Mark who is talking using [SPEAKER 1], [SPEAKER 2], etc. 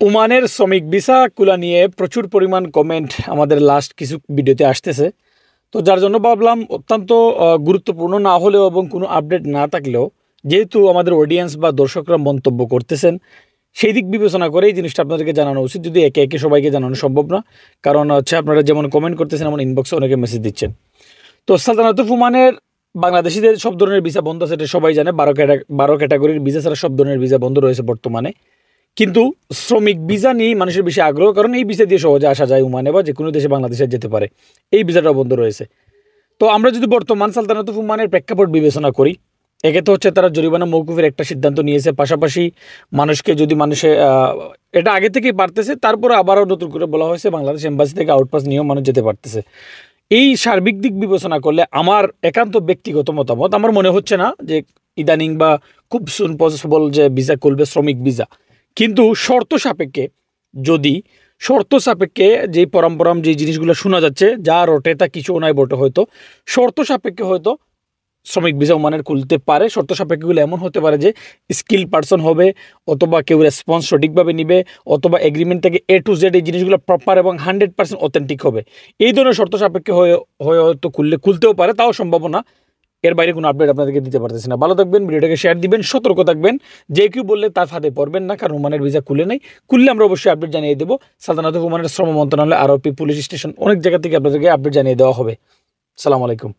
[SPEAKER 1] ওমানের শ্রমিক ভিসা খোলা নিয়ে প্রচুর পরিমাণ কমেন্ট আমাদের লাস্ট কিছু ভিডিওতে আসতেছে। তো যার জন্য ভাবলাম অত্যন্ত গুরুত্বপূর্ণ না হলেও এবং কোনো আপডেট না থাকলেও যেহেতু আমাদের অডিয়েন্স বা দর্শকরা মন্তব্য করতেছেন সেই দিক বিবেচনা করে এই জিনিসটা আপনাদেরকে জানানো উচিত, যদি একে একে সবাইকে জানানো সম্ভব না। কারণ আপনারা যেমন কমেন্ট করতেছেন এমন ইনবক্সে অনেকে মেসেজ দিচ্ছেন। তো সালতানাতুল ওমানের বাংলাদেশিদের সব ধরনের ভিসা বন্ধ আছে, এটা সবাই জানে। 12 ক্যাটাগরির ভিসা ছাড়া সব ধরনের ভিসা বন্ধ রয়েছে বর্তমানে। কিন্তু শ্রমিক ভিসা নিয়ে মানুষের বেশি আগ্রহ, কারণ এই ভিসা দিয়ে সহজে আসা যায় ওমানে বা যে কোনো দেশে বাংলাদেশে যেতে পারে, এই ভিসাটা বন্ধ রয়েছে। তো আমরা যদি বর্তমান সালতানাতুল ওমানের প্রেক্ষাপট বিবেচনা করি, একে তো হচ্ছে তারা জরিমানা মওকুফের একটা সিদ্ধান্ত নিয়েছে, পাশাপাশি মানুষকে যদি এটা আগে থেকেই পারতেছে, তারপরে আবারও নতুন করে বলা হয়েছে বাংলাদেশ এম্বাসি থেকে আউটপাস নিয়েও মানুষ যেতে পারতেছে। এই সার্বিক দিক বিবেচনা করলে আমার একান্ত ব্যক্তিগত মতামত, আমার মনে হচ্ছে না যে ইদানিং বা খুব সুন পসিবল যে ভিসা খুলবে শ্রমিক ভিসা। কিন্তু শর্ত সাপেক্ষে যে পরম্পরাম যে জিনিসগুলো শোনা যাচ্ছে, যা রটে তা কিছু নাই বটে, হয়তো শর্ত সাপেক্ষে হয়তো শ্রমিক ভিসা ওমানের খুলতে পারে। শর্ত সাপেক্ষগুলো এমন হতে পারে যে স্কিল পার্সন হবে, অথবা কেউ রেসপন্স সঠিকভাবে নিবে, অথবা এগ্রিমেন্ট থেকে A to Z এই জিনিসগুলো প্রপার এবং 100% অথেন্টিক হবে। এই ধরনের শর্ত সাপেক্ষে হয়ে হয়তো খুলতেও পারে, তাও সম্ভাবনা। এর বাইরে কোনো আপডেট আপনাদেরকে দিতে পারতেছি না। ভালো থাকবেন, ভিডিওটাকে শেয়ার দিবেন, সতর্ক থাকবেন। যে কেউ বললে তার ফাঁদে পড়বেন না, কারণ ওমানের ভিসা খুলে নেই। খুললে আমরা অবশ্যই আপডেট জানিয়ে দেবো। সালতানাতুল ওমানের শ্রম মন্ত্রণালয়, আরওপি, পুলিশ স্টেশন, অনেক জায়গা থেকে আপনাদেরকে আপডেট জানিয়ে দেওয়া হবে। সালাম আলাইকুম।